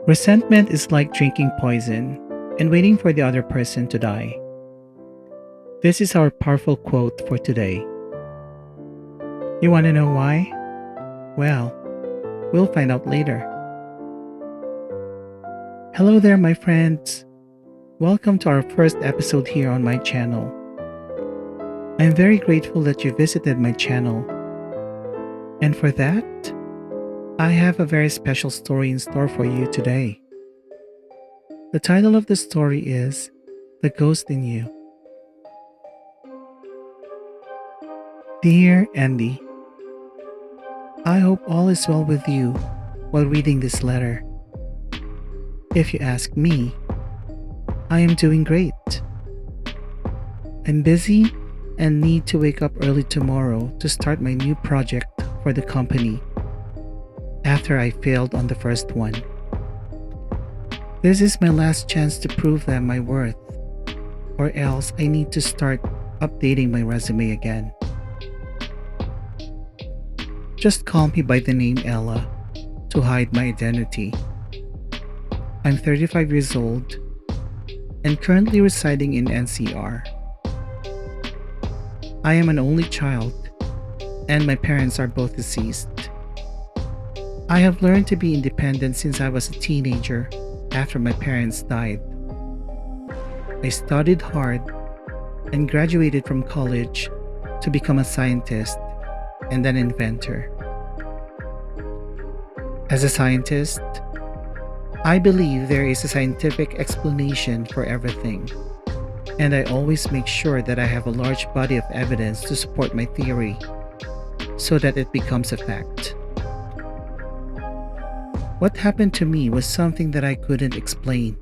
Resentment is like drinking poison and waiting for the other person to die. This is our powerful quote for today. You want to know why? Well, we'll find out later. Hello there, my friends. Welcome to our first episode here on my channel. I'm very grateful that you visited my channel. And for that, I have a very special story in store for you today. The title of the story is The Ghost in You. Dear Andy, I hope all is well with you while reading this letter. If you ask me, I am doing great. I'm busy and need to wake up early tomorrow to start my new project for the company after I failed on the first one. This is my last chance to prove them my worth, or else I need to start updating my resume again. Just call me by the name Ella to hide my identity. I'm 35 years old and currently residing in NCR. I am an only child and my parents are both deceased. I have learned to be independent since I was a teenager after my parents died. I studied hard and graduated from college to become a scientist and an inventor. As a scientist, I believe there is a scientific explanation for everything, and I always make sure that I have a large body of evidence to support my theory so that it becomes a fact. What happened to me was something that I couldn't explain,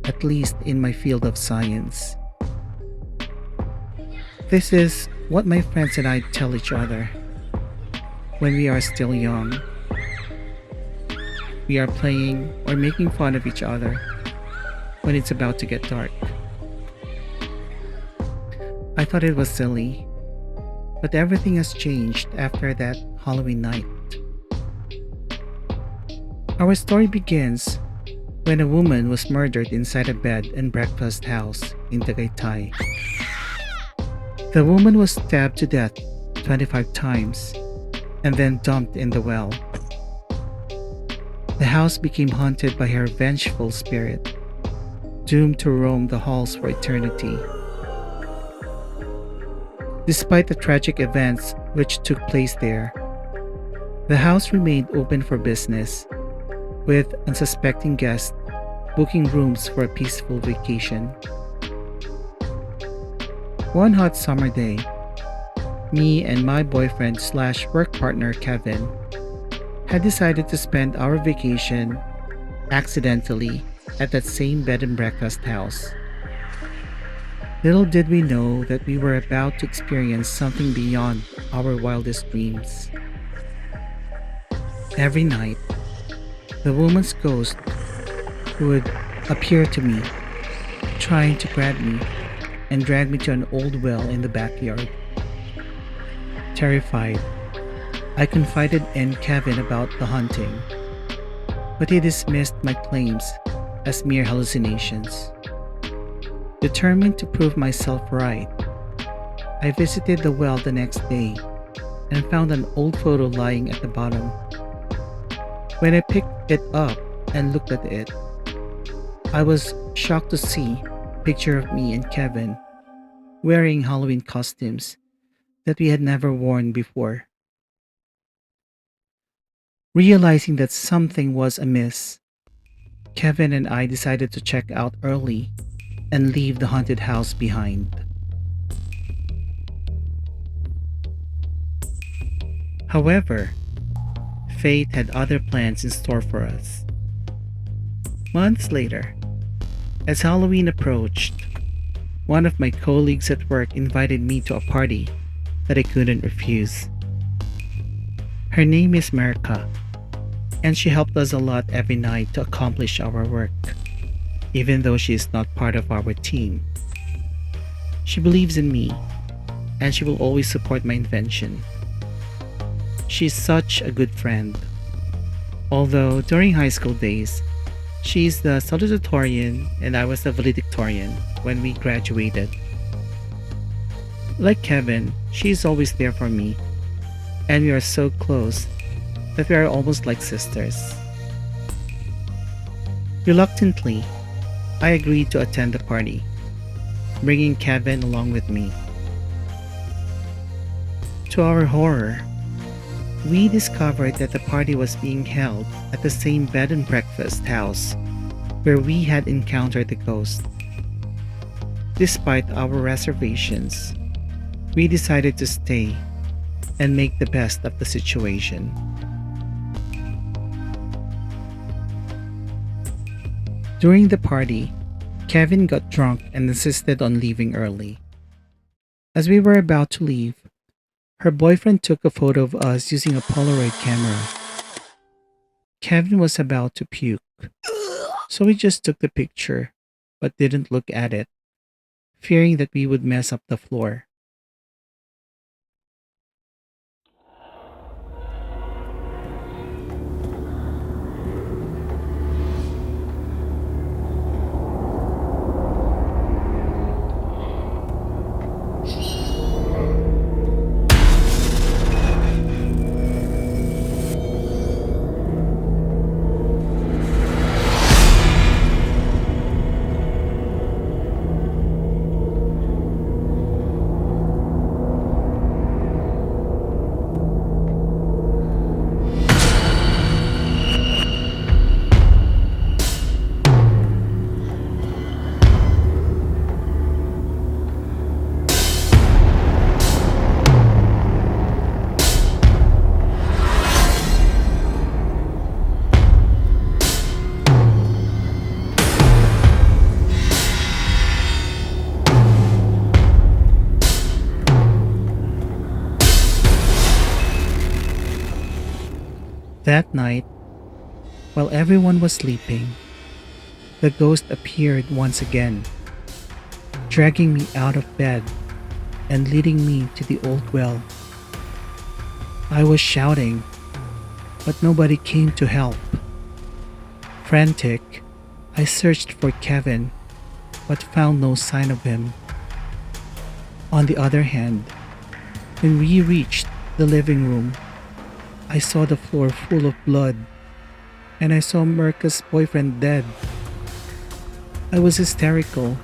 at least in my field of science. This is what my friends and I tell each other when we are still young. We are playing or making fun of each other when it's about to get dark. I thought it was silly, but everything has changed after that Halloween night. Our story begins when a woman was murdered inside a bed and breakfast house in Tagaytay. The woman was stabbed to death 25 times and then dumped in the well. The house became haunted by her vengeful spirit, doomed to roam the halls for eternity. Despite the tragic events which took place there, the house remained open for business, with unsuspecting guests booking rooms for a peaceful vacation. One hot summer day, me and my boyfriend slash work partner Kevin had decided to spend our vacation accidentally at that same bed and breakfast house. Little did we know that we were about to experience something beyond our wildest dreams. Every night, the woman's ghost would appear to me, trying to grab me and drag me to an old well in the backyard. Terrified, I confided in Kevin about the haunting, but he dismissed my claims as mere hallucinations. Determined to prove myself right, I visited the well the next day and found an old photo lying at the bottom. When I picked it up and looked at it, I was shocked to see a picture of me and Kevin wearing Halloween costumes that we had never worn before. Realizing that something was amiss, Kevin and I decided to check out early and leave the haunted house behind. However, fate had other plans in store for us. Months later, as Halloween approached, one of my colleagues at work invited me to a party that I couldn't refuse. Her name is Merka, and she helped us a lot every night to accomplish our work, even though she is not part of our team. She believes in me, and she will always support my invention. She's such a good friend. Although during high school days, She's the salutatorian and I was the valedictorian when we graduated. Like Kevin, she's always there for me, and we are so close that we are almost like sisters. Reluctantly, I agreed to attend the party, bringing Kevin along with me. To our horror, we discovered that the party was being held at the same bed and breakfast house where we had encountered the ghost. Despite our reservations, we decided to stay and make the best of the situation. During the party, Kevin got drunk and insisted on leaving early. As we were about to leave, her boyfriend took a photo of us using a Polaroid camera. Kevin was about to puke, so we just took the picture but didn't look at it, fearing that we would mess up the floor. That night, while everyone was sleeping, the ghost appeared once again, dragging me out of bed and leading me to the old well. I was shouting, but nobody came to help. Frantic, I searched for Kevin, but found no sign of him. On the other hand, when we reached the living room, I saw the floor full of blood, and I saw Merka's boyfriend dead. I was hysterical,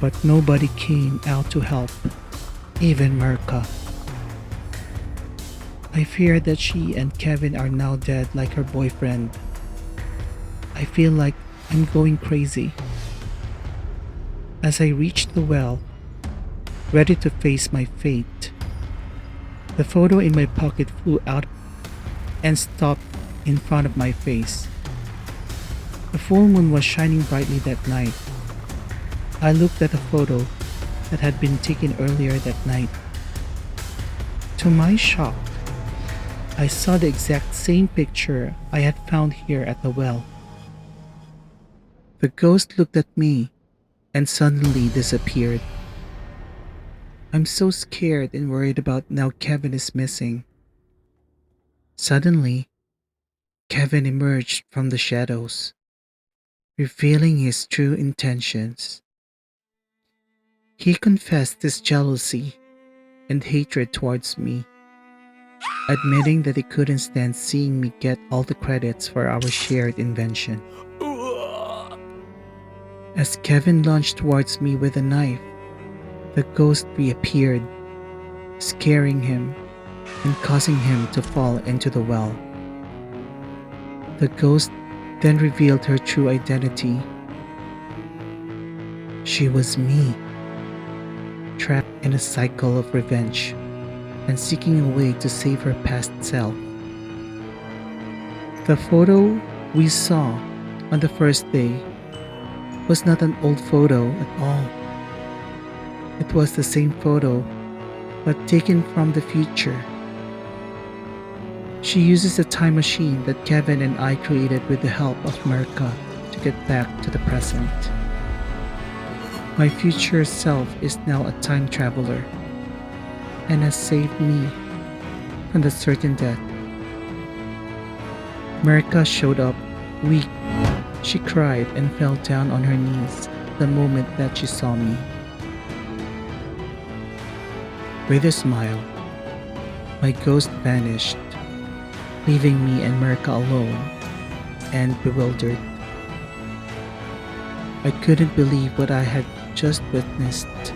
but nobody came out to help, even Merka. I fear that she and Kevin are now dead like her boyfriend. I feel like I'm going crazy. As I reached the well, ready to face my fate, the photo in my pocket flew out and stopped in front of my face. The full moon was shining brightly that night. I looked at the photo that had been taken earlier that night. To my shock, I saw the exact same picture I had found here at the well. The ghost looked at me and suddenly disappeared. I'm so scared and worried about now Kevin is missing. Suddenly, Kevin emerged from the shadows, revealing his true intentions. He confessed his jealousy and hatred towards me, admitting that he couldn't stand seeing me get all the credits for our shared invention. As Kevin launched towards me with a knife, the ghost reappeared, scaring him and causing him to fall into the well. The ghost then revealed her true identity. She was me, trapped in a cycle of revenge and seeking a way to save her past self. The photo we saw on the first day was not an old photo at all. It was the same photo, but taken from the future. She uses a time machine that Kevin and I created with the help of Merka to get back to the present. My future self is now a time traveler and has saved me from the certain death. Merka showed up weak She cried and fell down on her knees the moment that she saw me. With a smile, my ghost vanished, leaving me and Mirka alone and bewildered. I couldn't believe what I had just witnessed.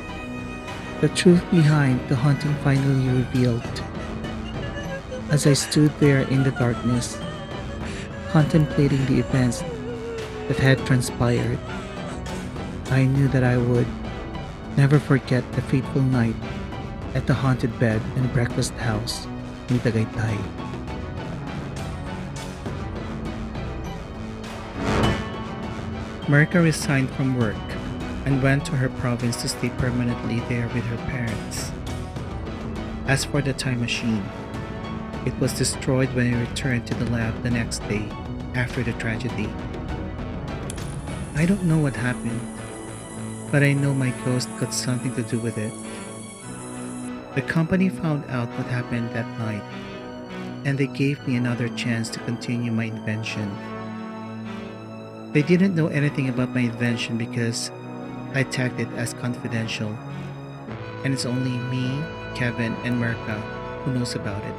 The truth behind the haunting finally revealed. As I stood there in the darkness, contemplating the events that had transpired, I knew that I would never forget the fateful night at the haunted bed and breakfast house in Tagaytay. Mirka resigned from work and went to her province to stay permanently there with her parents. As for the time machine, it was destroyed when I returned to the lab the next day after the tragedy. I don't know what happened, but I know my ghost got something to do with it. The company found out what happened that night, and they gave me another chance to continue my invention. They didn't know anything about my invention because I tagged it as confidential, and it's only me, Kevin, and Mirka who knows about it.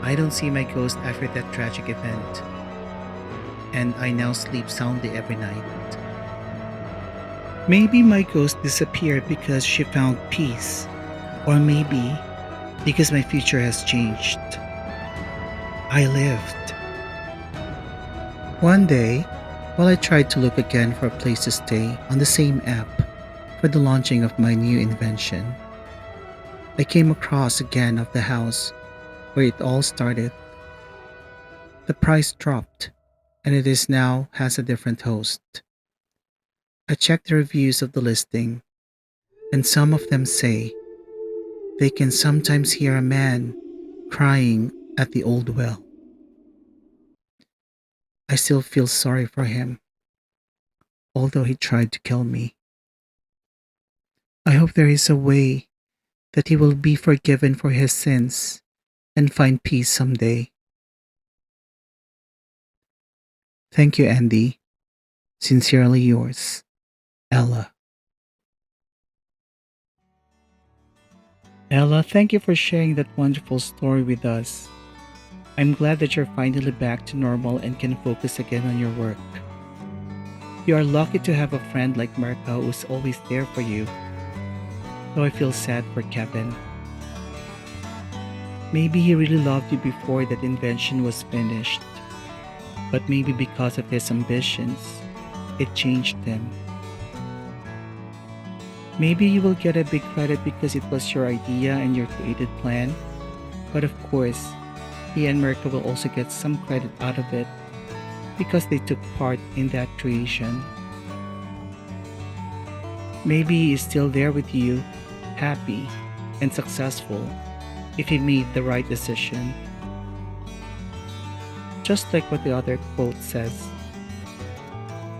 I don't see my ghost after that tragic event, and I now sleep soundly every night. Maybe my ghost disappeared because she found peace, or maybe because my future has changed. I lived. One day, while I tried to look again for a place to stay on the same app for the launching of my new invention, I came across again of the house where it all started. The price dropped, and it is now has a different host. I checked the reviews of the listing, and some of them say they can sometimes hear a man crying at the old well. I still feel sorry for him, although he tried to kill me. I hope there is a way that he will be forgiven for his sins and find peace someday. Thank you, Andy. Sincerely yours, Ella. Ella, thank you for sharing that wonderful story with us. I'm glad that you're finally back to normal and can focus again on your work. You are lucky to have a friend like Mirka who's always there for you. Though I feel sad for Kevin. Maybe he really loved you before that invention was finished. But maybe because of his ambitions, it changed him. Maybe you will get a big credit because it was your idea and your created plan. But of course, he and Mirka will also get some credit out of it because they took part in that creation. Maybe he is still there with you, happy and successful if he made the right decision. Just like what the other quote says,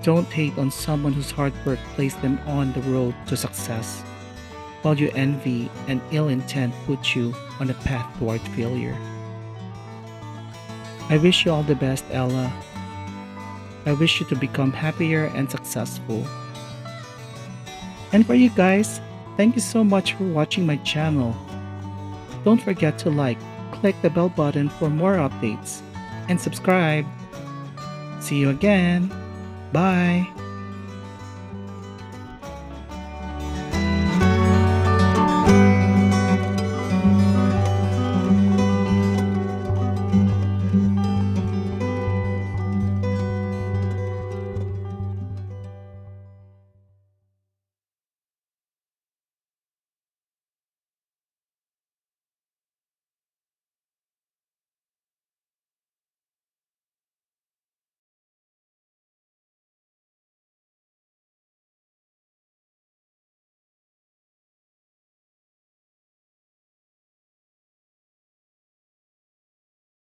don't hate on someone whose hard work placed them on the road to success, while your envy and ill intent put you on a path toward failure. I wish you all the best, Ella. I wish you to become happier and successful. And for you guys, thank you so much for watching my channel. Don't forget to like, click the bell button for more updates, and subscribe. See you again. Bye.